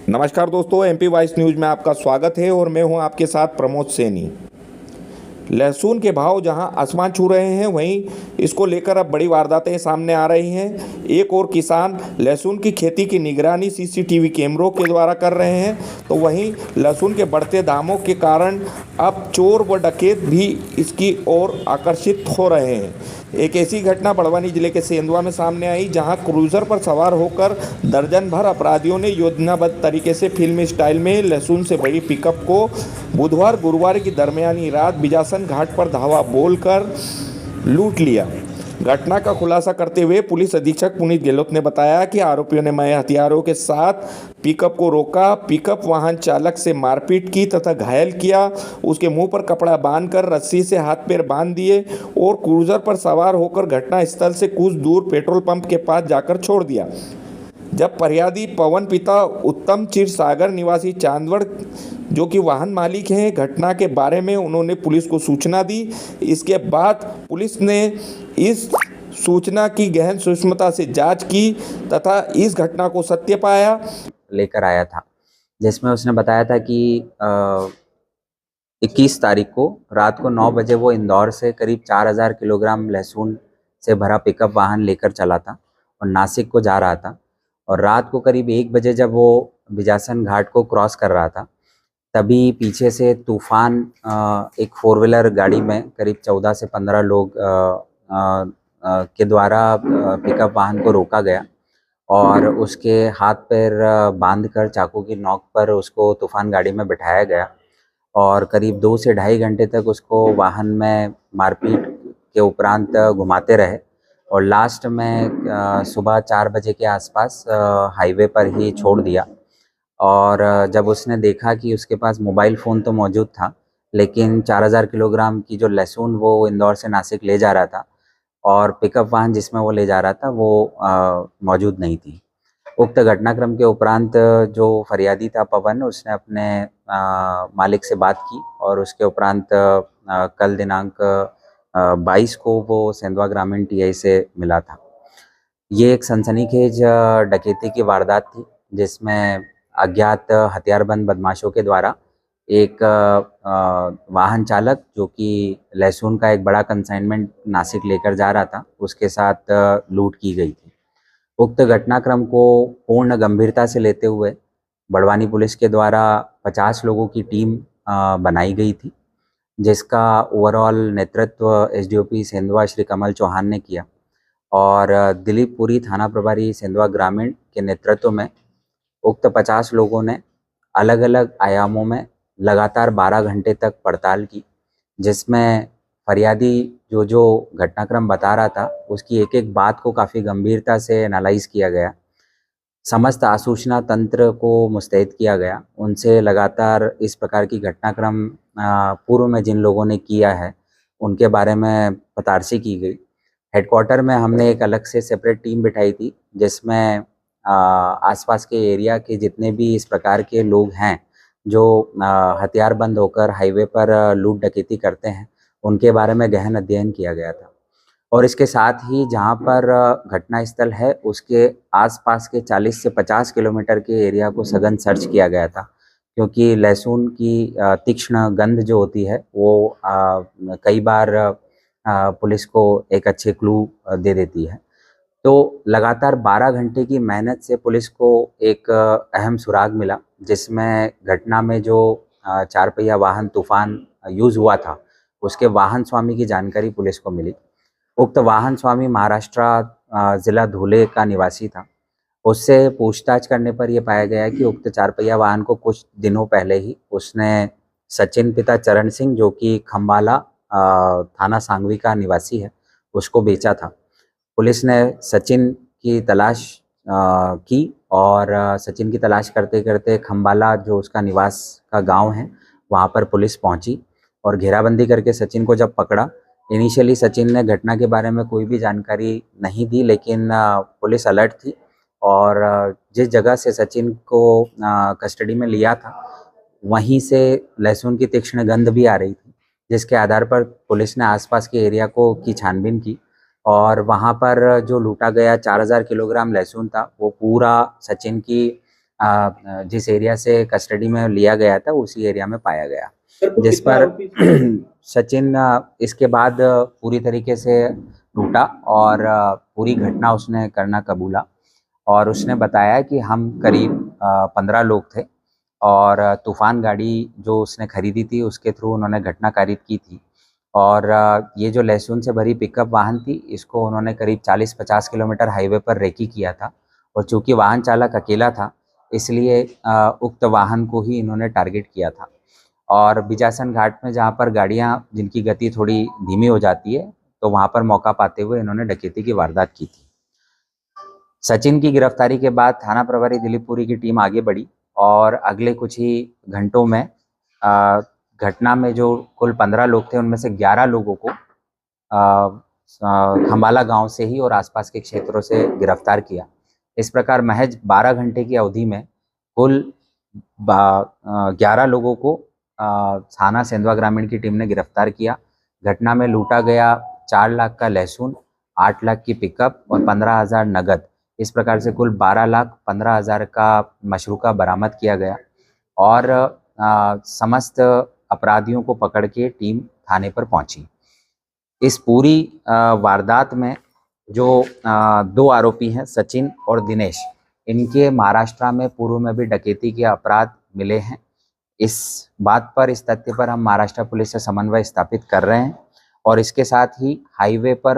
नमस्कार दोस्तों, MP voice news में आपका स्वागत है और मैं हूं आपके साथ प्रमोद सैनी। लहसुन के भाव जहां आसमान छू रहे हैं, वहीं इसको लेकर अब बड़ी वारदातें सामने आ रही हैं। एक और किसान लहसुन की खेती की निगरानी सीसीटीवी कैमरों के द्वारा कर रहे हैं, तो वहीं लहसुन के बढ़ते दामों के कारण अब चोर व डकैत भी इसकी ओर आकर्षित हो रहे हैं। एक ऐसी घटना बड़वानी जिले के सेंधवा में सामने आई, जहां क्रूजर पर सवार होकर दर्जन भर अपराधियों ने योजनाबद्ध तरीके से फिल्मी स्टाइल में लहसुन से भरी पिकअप को बुधवार गुरुवार की दरमियानी रात बिजासन घाट पर धावा बोलकर लूट लिया। घटना का खुलासा करते हुए पुलिस अधीक्षक पुनीत गहलोत ने बताया कि आरोपियों ने नए हथियारों के साथ पिकअप को रोका, पिकअप वाहन चालक से मारपीट की तथा घायल किया। उसके मुंह पर कपड़ा बांधकर रस्सी से हाथ पैर बांध दिए और क्रूजर पर सवार होकर घटनास्थल से कुछ दूर पेट्रोल पंप के पास जाकर छोड़ दिया। जब फरियादी पवन पिता उत्तम क्षीरसागर निवासी चांदवड़, जो कि वाहन मालिक हैं, घटना के बारे में उन्होंने पुलिस को सूचना दी। इसके बाद पुलिस ने इस सूचना की गहन सूक्ष्मता से जांच की तथा इस घटना को सत्य पाया। लेकर आया था, जिसमें उसने बताया था कि 21 तारीख को रात को 9 बजे वो इंदौर से करीब 4000 किलोग्राम लहसुन से भरा पिकअप वाहन लेकर चला था और नासिक को जा रहा था। और रात को करीब 1 बजे जब वो बिजासन घाट को क्रॉस कर रहा था, तभी पीछे से तूफान एक 4 व्हीलर गाड़ी में करीब 14 से 15 लोग के द्वारा पिकअप वाहन को रोका गया और उसके हाथ पैर बांधकर चाकू की नोक पर उसको तूफान गाड़ी में बिठाया गया और करीब 2 से ढाई घंटे तक उसको वाहन में मारपीट के उपरांत घुमाते रहे और लास्ट में सुबह 4 बजे के आसपास हाईवे पर ही छोड़ दिया। और जब उसने देखा कि उसके पास मोबाइल फ़ोन तो मौजूद था, लेकिन 4000 किलोग्राम की जो लहसुन वो इंदौर से नासिक ले जा रहा था और पिकअप वाहन जिसमें वो ले जा रहा था वो मौजूद नहीं थी। उक्त घटनाक्रम के उपरांत जो फरियादी था पवन, उसने अपने मालिक से बात की और उसके उपरांत कल दिनांक 22 को वो सेंधवा ग्रामीण टीआई से मिला था। ये एक सनसनीखेज डकैती की वारदात थी, जिसमें अज्ञात हथियारबंद बदमाशों के द्वारा एक वाहन चालक, जो कि लहसुन का एक बड़ा कंसाइनमेंट नासिक लेकर जा रहा था, उसके साथ लूट की गई थी। उक्त घटनाक्रम को पूर्ण गंभीरता से लेते हुए बड़वानी पुलिस के द्वारा 50 लोगों की टीम बनाई गई थी, जिसका ओवरऑल नेतृत्व एसडीओपी सेंधवा श्री कमल चौहान ने किया और दिलीपपुरी थाना प्रभारी सेंधवा ग्रामीण के नेतृत्व में उक्त 50 लोगों ने अलग अलग आयामों में लगातार 12 घंटे तक पड़ताल की, जिसमें फरियादी जो जो घटनाक्रम बता रहा था उसकी एक एक बात को काफ़ी गंभीरता से एनालाइज किया गया। समस्त आसूचना तंत्र को मुस्तैद किया गया। उनसे लगातार इस प्रकार की घटनाक्रम पूर्व में जिन लोगों ने किया है उनके बारे में पतारसी की गई। हेडक्वार्टर में हमने एक अलग से सेपरेट टीम बिठाई थी, जिसमें आसपास के एरिया के जितने भी इस प्रकार के लोग हैं जो हथियारबंद होकर हाईवे पर लूट डकैती करते हैं, उनके बारे में गहन अध्ययन किया गया था। और इसके साथ ही जहां पर घटना स्थल है उसके आसपास के 40 से 50 किलोमीटर के एरिया को सघन सर्च किया गया था, क्योंकि लहसुन की तीक्ष्ण गंध जो होती है वो कई बार पुलिस को एक अच्छे क्लू दे देती है। तो लगातार 12 घंटे की मेहनत से पुलिस को एक अहम सुराग मिला, जिसमें घटना में जो 4 पहिया वाहन तूफान यूज़ हुआ था उसके वाहन स्वामी की जानकारी पुलिस को मिली। उक्त वाहन स्वामी महाराष्ट्र ज़िला धुले का निवासी था। उससे पूछताछ करने पर यह पाया गया कि उक्त 4 पहिया वाहन को कुछ दिनों पहले ही उसने सचिन पिता चरण सिंह, जो कि खम्बाला थाना सांगवी का निवासी है, उसको बेचा था। पुलिस ने सचिन की तलाश की और सचिन की तलाश करते करते खम्बाला, जो उसका निवास का गांव है, वहां पर पुलिस पहुंची और घेराबंदी करके सचिन को जब पकड़ा, इनिशियली सचिन ने घटना के बारे में कोई भी जानकारी नहीं दी, लेकिन पुलिस अलर्ट थी और जिस जगह से सचिन को कस्टडी में लिया था वहीं से लहसुन की तीक्ष्ण गंध भी आ रही थी, जिसके आधार पर पुलिस ने आसपास के एरिया की छानबीन की और वहां पर जो लूटा गया 4000 किलोग्राम लहसुन था वो पूरा सचिन की जिस एरिया से कस्टडी में लिया गया था उसी एरिया में पाया गया, सर, तो जिस कितने पर आरोपी सचिन इसके बाद पूरी तरीके से टूटा और पूरी घटना उसने करना कबूला और उसने बताया कि हम करीब 15 लोग थे और तूफान गाड़ी जो उसने खरीदी थी उसके थ्रू उन्होंने घटना कारित की थी और ये जो लहसुन से भरी पिकअप वाहन थी इसको उन्होंने करीब 40-50 किलोमीटर हाईवे पर रेकी किया था और चूंकि वाहन चालक अकेला था इसलिए उक्त वाहन को ही इन्होंने टारगेट किया था और बिजासन घाट में जहाँ पर गाड़ियाँ जिनकी गति थोड़ी धीमी हो जाती है तो वहाँ पर मौका पाते हुए इन्होंने डकैती की वारदात की थी। सचिन की गिरफ्तारी के बाद थाना प्रभारी दिलीप पुरी की टीम आगे बढ़ी और अगले कुछ ही घंटों में घटना में जो कुल 15 लोग थे उनमें से 11 लोगों को खम्बाला गांव से ही और आसपास के क्षेत्रों से गिरफ्तार किया। इस प्रकार महज 12 घंटे की अवधि में कुल 11 लोगों को थाना सेंधवा ग्रामीण की टीम ने गिरफ्तार किया। घटना में लूटा गया 4 लाख का लहसुन, 8 लाख की पिकअप और 15,000 नगद, इस प्रकार से कुल 12,15,000 का मशरूका बरामद किया गया और समस्त अपराधियों को पकड़ के टीम थाने पर पहुंची। इस पूरी वारदात में जो 2 आरोपी हैं सचिन और दिनेश, इनके महाराष्ट्र में पूर्व में भी डकैती के अपराध मिले हैं। इस बात पर, इस तथ्य पर हम महाराष्ट्र पुलिस से समन्वय स्थापित कर रहे हैं और इसके साथ ही हाईवे पर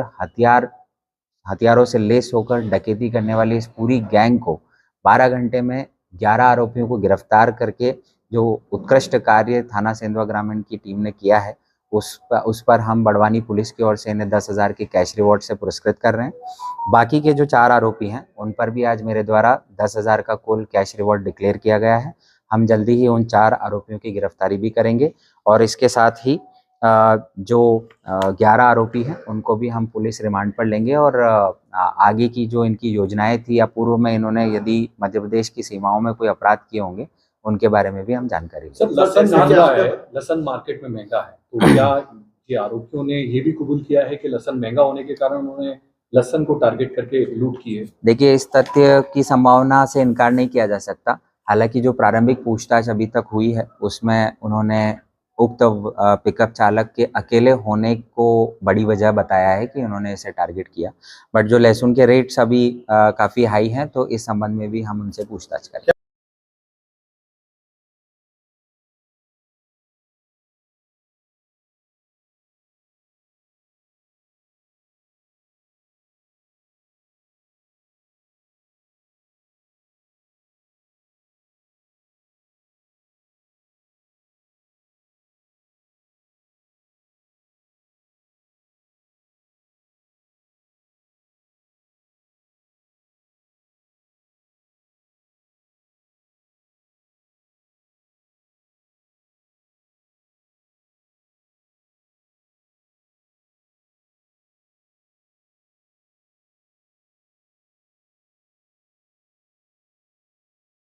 हथियारों से लेस होकर डकैती करने वाली इस पूरी गैंग को 12 घंटे में 11 आरोपियों को गिरफ्तार करके जो उत्कृष्ट कार्य थाना सेंधवा ग्रामीण की टीम ने किया है उस पर हम बड़वानी पुलिस की ओर से इन्हें 10,000 के कैश रिवॉर्ड से पुरस्कृत कर रहे हैं। बाकी के जो 4 आरोपी हैं उन पर भी आज मेरे द्वारा 10,000 का कुल कैश रिवॉर्ड डिक्लेयर किया गया है। हम जल्दी ही उन 4 आरोपियों की गिरफ्तारी भी करेंगे और इसके साथ ही जो 11 आरोपी हैं उनको भी हम पुलिस रिमांड पर लेंगे और आगे की जो इनकी योजनाएं थी या पूर्व में इन्होंने यदि मध्य प्रदेश की सीमाओं में कोई अपराध किए होंगे उनके बारे में भी हम जानकारी सर, लहसुन महंगा है, लहसुन मार्केट में महंगा है, तो क्या ये आरोपियों ने ये भी कबूल किया है कि लहसुन महंगा होने के कारण उन्होंने लहसुन को टारगेट करके लूट की है? देखिए, इस तथ्य की संभावना से इनकार नहीं किया जा सकता। हालांकि जो प्रारंभिक पूछताछ अभी तक हुई है उसमें उन्होंने उक्त पिकअप चालक के अकेले होने को बड़ी वजह बताया है कि उन्होंने इसे टारगेट किया। बट जो लहसुन के रेट्स अभी काफ़ी हाई हैं तो इस संबंध में भी हम उनसे पूछताछ करें।